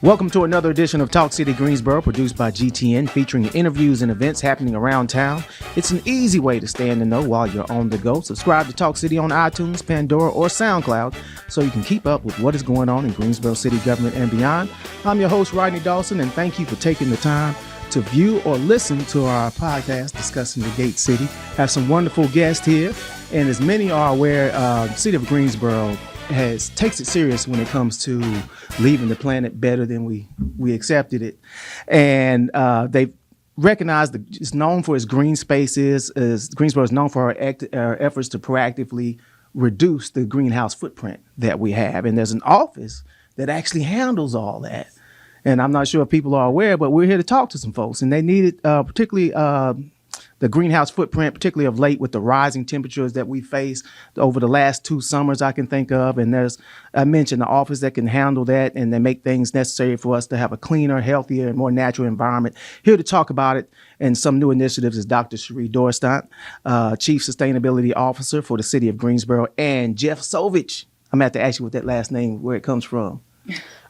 Welcome to another edition of Talk City Greensboro, produced by GTN, featuring interviews and events happening around town. It's an easy way to stay in the know while you're on the go. Subscribe to Talk City on iTunes, Pandora, or SoundCloud so you can keep up with what is going on in Greensboro city government and beyond. I'm your host, Rodney Dawson, and thank you for taking the time to view or listen to our podcast discussing the Gate City. Have some wonderful guests here, and as many are aware, City of Greensboro takes it serious when it comes to leaving the planet better than we accepted it, and they've recognized that it's known for its green spaces. Greensboro is known for our efforts to proactively reduce the greenhouse footprint that we have, and there's an office that actually handles all that. And I'm not sure if people are aware, but we're here to talk to some folks, and they needed particularly the greenhouse footprint, particularly of late with the rising temperatures that we faced over the last 2 summers I can think of. And I mentioned the office that can handle that and then make things necessary for us to have a cleaner, healthier, and more natural environment. Here to talk about it and some new initiatives is Dr. Shree Dorestant, Chief Sustainability Officer for the City of Greensboro, and Jeff Sovich. I'm going to have to ask you what that last name, where it comes from.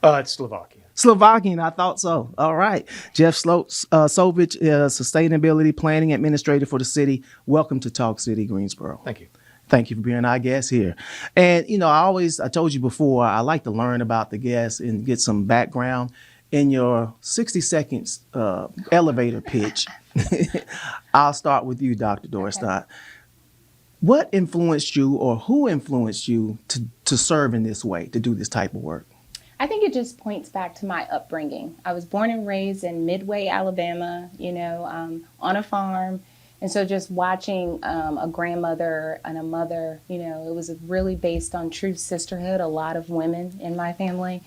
It's Slovakian. Slovakian, I thought so. All right. Jeff Sovich, Sustainability Planning Administrator for the city. Welcome to Talk City Greensboro. Thank you. Thank you for being our guest here. And, I told you before, I like to learn about the guests and get some background. In your 60 seconds elevator pitch, I'll start with you, Dr. Dorestant. Okay. What influenced you, or who influenced you to serve in this way, to do this type of work? I think it just points back to my upbringing. I was born and raised in Midway, Alabama, on a farm. And so just watching a grandmother and a mother, it was really based on true sisterhood, a lot of women in my family.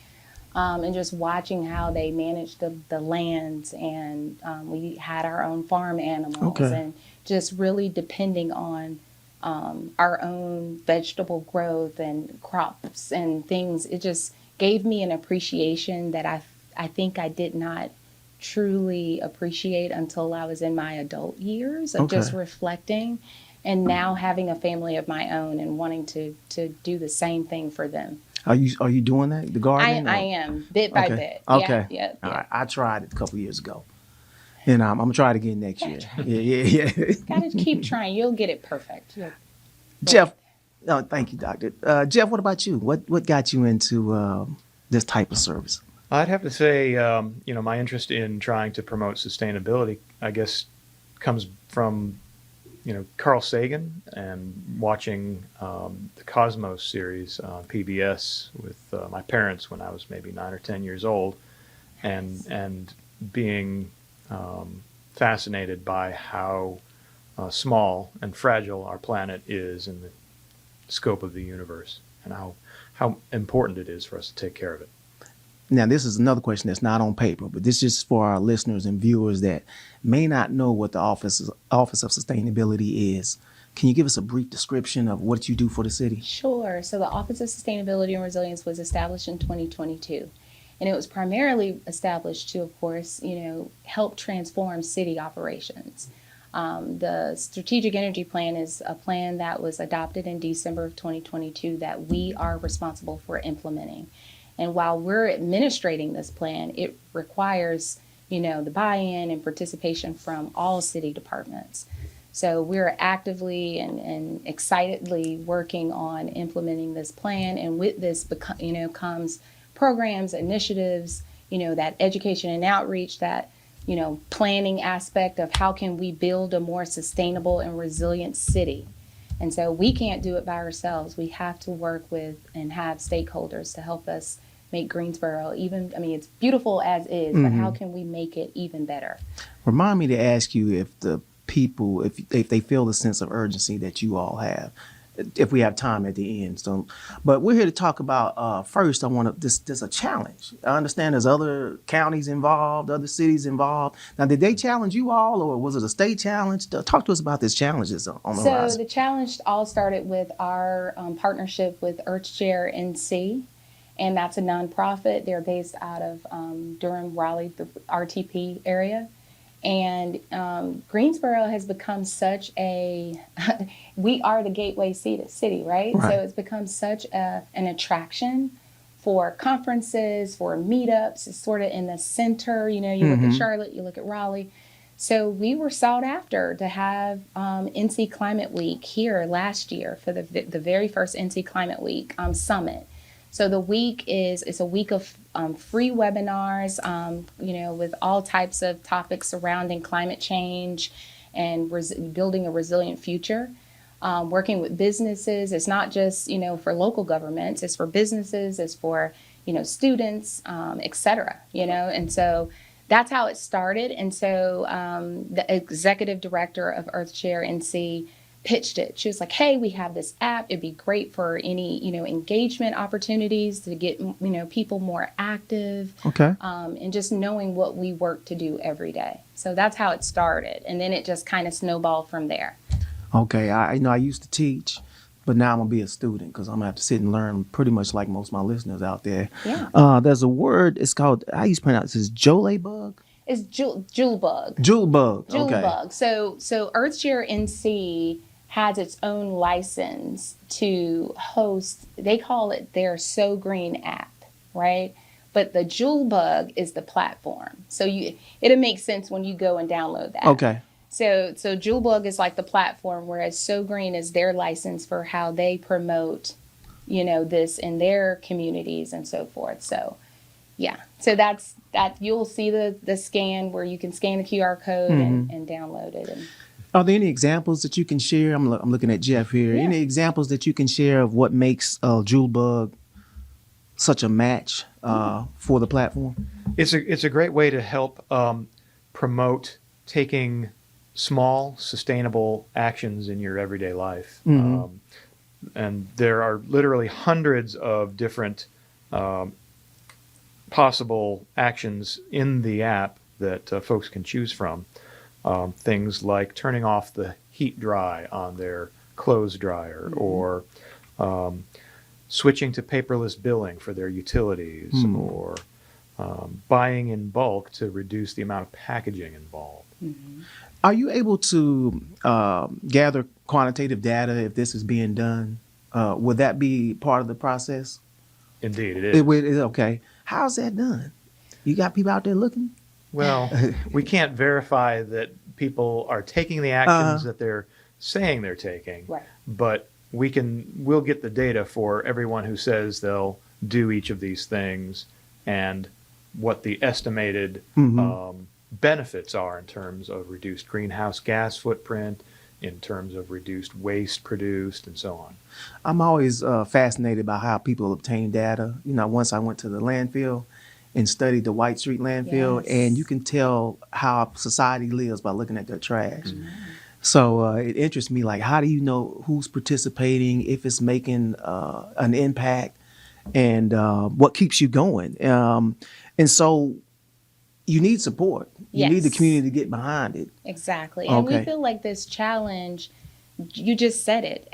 And just watching how they managed the lands, and we had our own farm animals, and just really depending on our own vegetable growth and crops and things. It just gave me an appreciation that I think I did not truly appreciate until I was in my adult years of just reflecting, and now having a family of my own and wanting to do the same thing for them. Are you doing that, the gardening? I am, bit by bit. Okay. Yeah. All right. I tried it a couple years ago, and I'm going to try it again next year. Yeah. Gotta keep trying. You'll get it perfect. Jeff. No, thank you, Doctor. Jeff, what about you? What got you into this type of service? I'd have to say, my interest in trying to promote sustainability, I guess, comes from, Carl Sagan and watching the Cosmos series on PBS with my parents when I was maybe 9 or 10 years old, and being fascinated by how small and fragile our planet is in the scope of the universe, and how important it is for us to take care of it. Now, this is another question that's not on paper, but this is for our listeners and viewers that may not know what the Office of Sustainability is. Can you give us a brief description of what you do for the city? Sure. So the Office of Sustainability and Resilience was established in 2022. And it was primarily established to, of course, help transform city operations. The Strategic Energy Plan is a plan that was adopted in December of 2022 that we are responsible for implementing. And while we're administrating this plan, it requires, the buy-in and participation from all city departments. So we're actively and excitedly working on implementing this plan. And with this, comes programs, initiatives, that education and outreach, that planning aspect of how can we build a more sustainable and resilient city. And so we can't do it by ourselves. We have to work with and have stakeholders to help us make Greensboro it's beautiful as is, but how can we make it even better? Remind me to ask you if the people, if they feel the sense of urgency that you all have, if we have time at the end. So, but we're here to talk about, first, there's a challenge. I understand there's other counties involved, other cities involved. Now, did they challenge you all, or was it a state challenge? Talk to us about this challenges on the horizon. So the challenge all started with our partnership with greensboro-nc. And that's a nonprofit. They're based out of Durham, Raleigh, the RTP area. And Greensboro has become such we are the gateway city, right? So it's become such an attraction for conferences, for meetups. It's sort of in the center. You know, you look at Charlotte, you look at Raleigh. So we were sought after to have NC Climate Week here last year for the very first NC Climate Week summit. So the week it's a week of free webinars, you know, with all types of topics surrounding climate change and building a resilient future. Working with businesses. It's not just, you know, for local governments. It's for businesses. It's for, you know, students, et cetera, you know. And so that's how it started. And so the executive director of Earthshare NC pitched it. She was like, hey, we have this app. It'd be great for any, you know, engagement opportunities to get, you know, people more active. Okay. And just knowing what we work to do every day. So that's how it started. And then it just kind of snowballed from there. Okay. I know I used to teach, but now I'm going to be a student because I'm going to have to sit and learn pretty much like most of my listeners out there. Yeah. There's a word, it's called, I used to pronounce it, Jole bug? It's jewel bug. Jewel bug. Jewel Okay. bug. So Earthshare NC has its own license to host, they call it their So Green app, right? But the Jewel bug is the platform. So it'll make sense when you go and download that. Okay. So Jewelbug is like the platform, whereas So Green is their license for how they promote, you know, this in their communities and so forth. So, yeah. So that's that. You'll see the scan where you can scan the QR code and download it. And Are there any examples that you can share? I'm looking at Jeff here. Yeah. Any examples that you can share of what makes Jewelbug such a match for the platform? It's a great way to help promote taking small, sustainable actions in your everyday life. And there are literally hundreds of different possible actions in the app that folks can choose from. Things like turning off the heat dry on their clothes dryer, or switching to paperless billing for their utilities, or buying in bulk to reduce the amount of packaging involved. Are you able to gather quantitative data if this is being done? Would that be part of the process? Indeed, it is. Okay. How's that done? You got people out there looking? Well, we can't verify that people are taking the actions that they're saying they're taking, Right. but we'll get the data for everyone who says they'll do each of these things and what the estimated benefits are in terms of reduced greenhouse gas footprint, in terms of reduced waste produced, and so on. I'm always fascinated by how people obtain data. You know, once I went to the landfill and studied the White Street landfill, Yes. and you can tell how society lives by looking at their trash. So it interests me, like, how do you know who's participating, if it's making an impact, and what keeps you going? And so you need support. You need the Yes. community to get behind it. Exactly. And Okay. we feel like this challenge, you just said it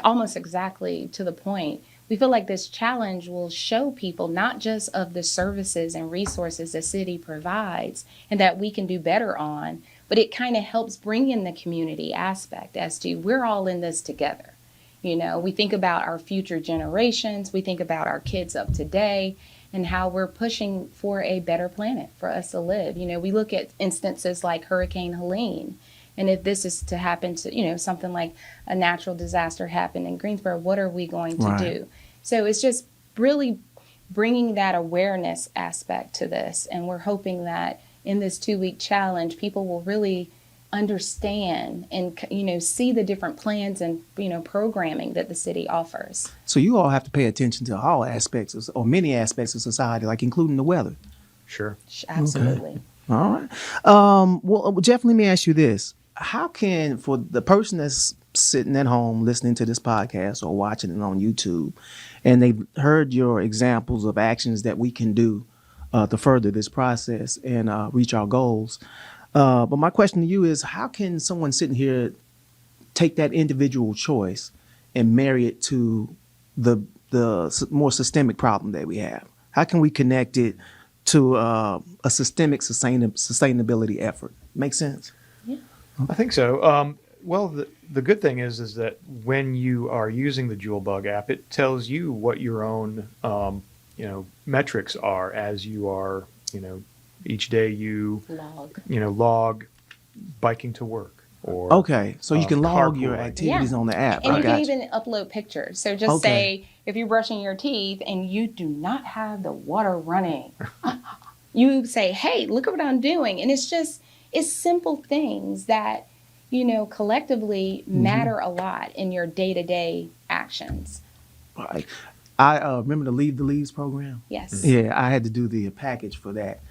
almost exactly to the point. We feel like this challenge will show people not just of the services and resources the city provides and that we can do better on, but it kind of helps bring in the community aspect as to we're all in this together. You know, we think about our future generations, we think about our kids of today, and how we're pushing for a better planet for us to live. You know, we look at instances like Hurricane Helene, and if this is to happen to, you know, something like a natural disaster happen in Greensboro, what are we going to do? So it's just really bringing that awareness aspect to this, and we're hoping that in this 2-week challenge, people will really understand and, you know, see the different plans and, you know, programming that the city offers. So you all have to pay attention to all aspects or many aspects of society, like including the weather. Sure. Absolutely. All right. Well, Jeff, let me ask you this. How can, for the person that's sitting at home listening to this podcast or watching it on YouTube, and they've heard your examples of actions that we can do to further this process and reach our goals, but my question to you is, how can someone sitting here take that individual choice and marry it to the more systemic problem that we have? How can we connect it to a systemic sustainability effort? Make sense? I think so. Well, the good thing is that when you are using the Jewel Bug app, it tells you what your own metrics are as you are, each day you log biking to work or Okay, so you can log your carpooling. activities on the app. And I you can got you. even upload pictures. So just say if you're brushing your teeth and you do not have the water running, you say, hey, look at what I'm doing. And it's simple things that, collectively matter a lot in your day-to-day actions. Right. I remember the Leave the Leaves program. Yes. Yeah, I had to do the package for that.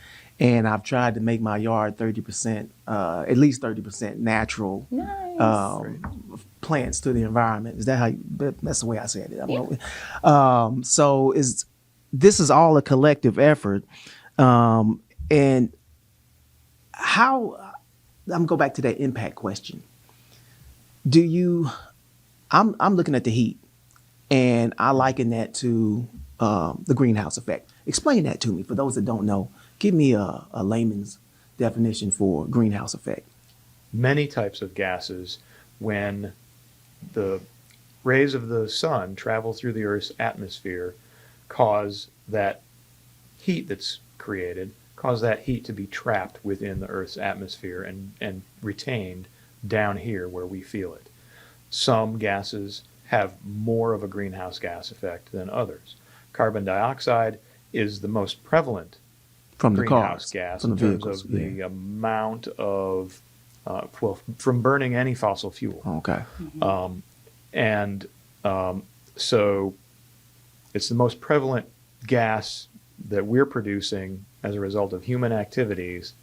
And I've tried to make my yard 30%, at least 30% natural Nice. plants to the environment. Is that how that's the way I said it. Yeah. So this is all a collective effort. And how, I'm gonna go back to that impact question. I'm looking at the heat and I liken that to the greenhouse effect. Explain that to me for those that don't know. Give me a layman's definition for greenhouse effect. Many types of gases, when the rays of the sun travel through the Earth's atmosphere, cause that heat that's created, cause that heat to be trapped within the Earth's atmosphere and retained down here where we feel it. Some gases have more of a greenhouse gas effect than others. Carbon dioxide is the most prevalent From the greenhouse cars, gas from in the terms vehicles, of the amount of, from burning any fossil fuel. Okay. So it's the most prevalent gas that we're producing as a result of human activities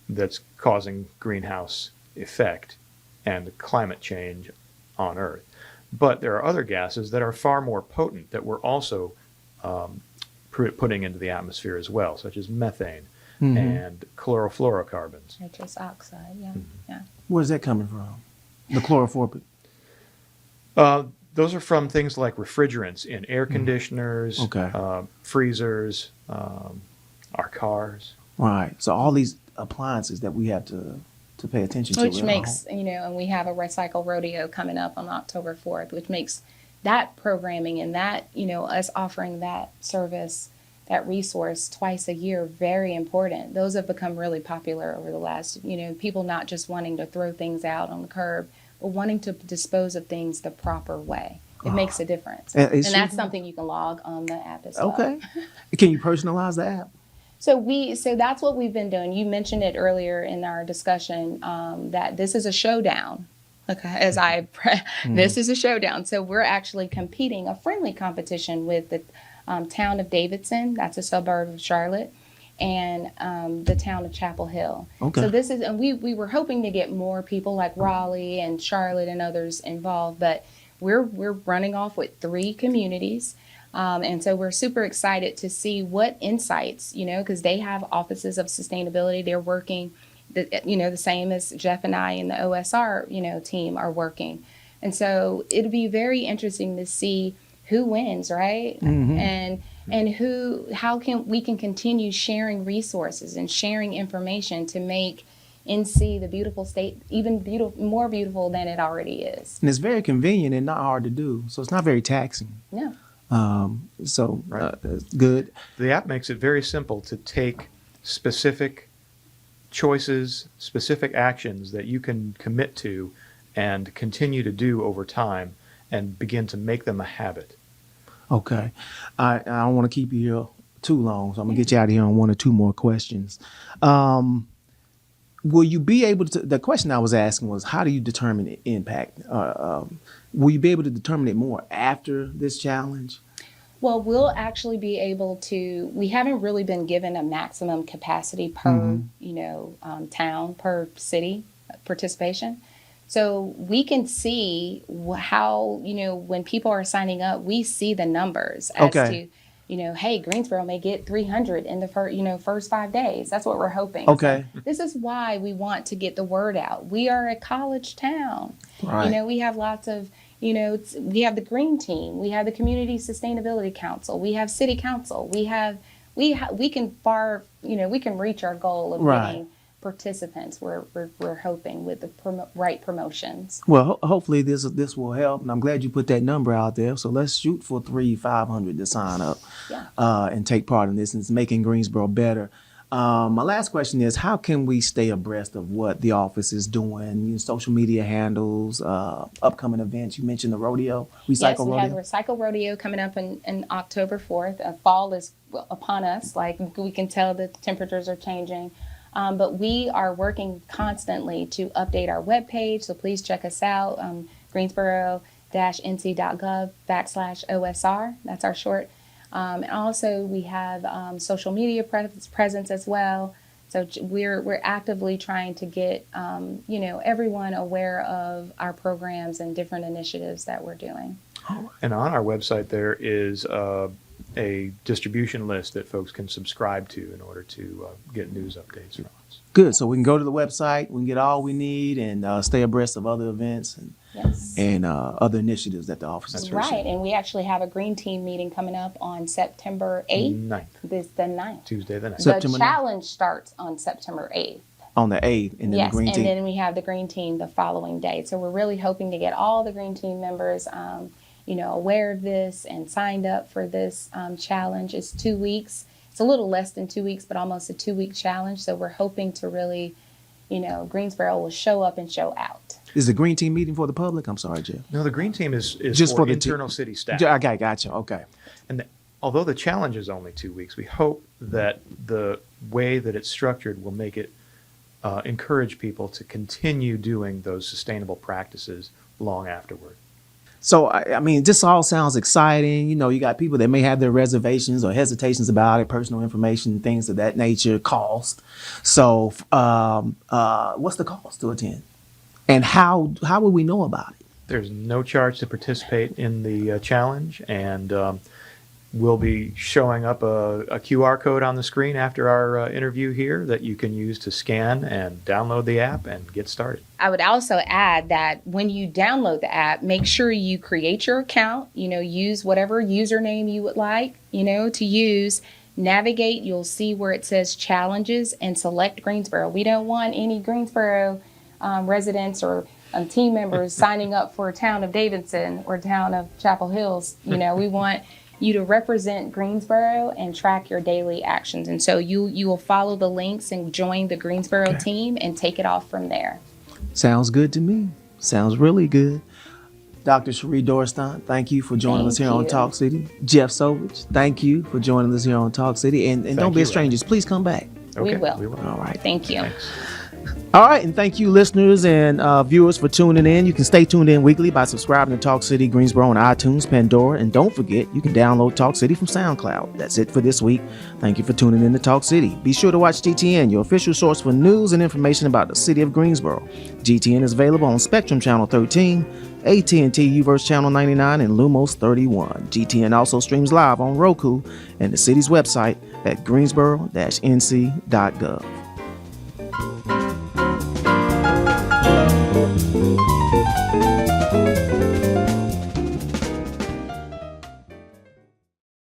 that's causing greenhouse effect and climate change on Earth. But there are other gases that are far more potent that we're also putting into the atmosphere as well, such as methane and chlorofluorocarbons. Nitrous oxide, yeah. Where's that coming from? The chloroform. Those are from things like refrigerants in air conditioners, freezers, our cars. Right. So all these appliances that we have to pay attention to. Which makes, and we have a Recycle Rodeo coming up on October 4th, which makes that programming and that, us offering that service, that resource twice a year, very important. Those have become really popular over the last, people not just wanting to throw things out on the curb, but wanting to dispose of things the proper way. It makes a difference. And that's something you can log on the app as well. Okay. Can you personalize the app? So that's what we've been doing. You mentioned it earlier in our discussion, that this is a showdown. Okay, this is a showdown. So we're actually competing, a friendly competition with the town of Davidson, that's a suburb of Charlotte, and the town of Chapel Hill. Okay. So this is, and we were hoping to get more people like Raleigh and Charlotte and others involved, but we're running off with 3 communities. And so we're super excited to see what insights, because they have offices of sustainability. They're working, the same as Jeff and I and the OSR, team are working. And so it'll be very interesting to see who wins, right? And how we can continue sharing resources and sharing information to make NC, the beautiful state, even more beautiful than it already is. And it's very convenient and not hard to do. So it's not very taxing. No. That's good. The app makes it very simple to take specific choices, specific actions that you can commit to and continue to do over time and begin to make them a habit. Okay. I don't want to keep you here too long, so I'm going to get you out of here on 1 or 2 more questions. Will you be able to, the question I was asking was, how do you determine the impact? Will you be able to determine it more after this challenge? Well, we'll actually be able to, we haven't really been given a maximum capacity per, town, per city participation. So we can see how, when people are signing up, we see the numbers as to, hey, Greensboro may get 300 in the first 5 days. That's what we're hoping. Okay. So this is why we want to get the word out. We are a college town. Right. We have lots of, we have the Green Team. We have the Community Sustainability Council. We have City Council. We can reach our goal of getting participants. We're hoping with the right promotions. Well, hopefully this will help, and I'm glad you put that number out there. So let's shoot for 500 to sign up and take part in this, and it's making Greensboro better. My last question is, how can we stay abreast of what the office is doing? Social media handles, upcoming events. You mentioned the rodeo, Yes, we have the Recycle Rodeo coming up in October 4th. Fall is upon us. Like, we can tell the temperatures are changing. But we are working constantly to update our webpage. So please check us out, greensboro-nc.gov /OSR. That's our short. And also we have social media presence as well. So we're actively trying to get everyone aware of our programs and different initiatives that we're doing. And on our website there is a distribution list that folks can subscribe to in order to get news updates from us. Good. So we can go to the website, we can get all we need, and stay abreast of other events and other initiatives that the office is pursuing. Right. And we actually have a Green Team meeting coming up on September 8th. This the 9th. Tuesday the 9th. The challenge starts on September 8th. On the 8th, and then the Green Team. And then we have the Green Team the following day. So we're really hoping to get all the Green Team members aware of this and signed up for this challenge. It's 2 weeks. It's a little less than 2 weeks, but almost a 2-week challenge. So we're hoping to really, Greensboro will show up and show out. Is the Green Team meeting for the public? I'm sorry, Jeff. No, the Green Team is just for the internal city staff. Okay, gotcha. Okay. And although the challenge is only 2 weeks, we hope that the way that it's structured will make it encourage people to continue doing those sustainable practices long afterward. So, I mean, this all sounds exciting. You got people that may have their reservations or hesitations about it, personal information, things of that nature, cost. So, what's the cost to attend? And how will we know about it? There's no charge to participate in the challenge, and we'll be showing up a QR code on the screen after our interview here that you can use to scan and download the app and get started. I would also add that when you download the app, make sure you create your account, use whatever username you would like, to use. Navigate, you'll see where it says challenges, and select Greensboro. We don't want any Greensboro residents or team members signing up for Town of Davidson or Town of Chapel Hills. We want you to represent Greensboro and track your daily actions. And so you will follow the links and join the Greensboro team and take it off from there. Sounds good to me. Sounds really good. Dr. Shree Dorestant, thank you for joining us here on Talk City. Jeff Sovich, thank you for joining us here on Talk City. And don't be strangers. Please come back. Okay, we will. All right. Thank you. Thanks. All right, and thank you, listeners and viewers, for tuning in. You can stay tuned in weekly by subscribing to Talk City Greensboro on iTunes, Pandora, and don't forget, you can download Talk City from SoundCloud. That's it for this week. Thank you for tuning in to Talk City. Be sure to watch GTN, your official source for news and information about the City of Greensboro. GTN is available on Spectrum Channel 13, AT&T Uverse Channel 99, and Lumos 31. GTN also streams live on Roku and the city's website at greensboro-nc.gov.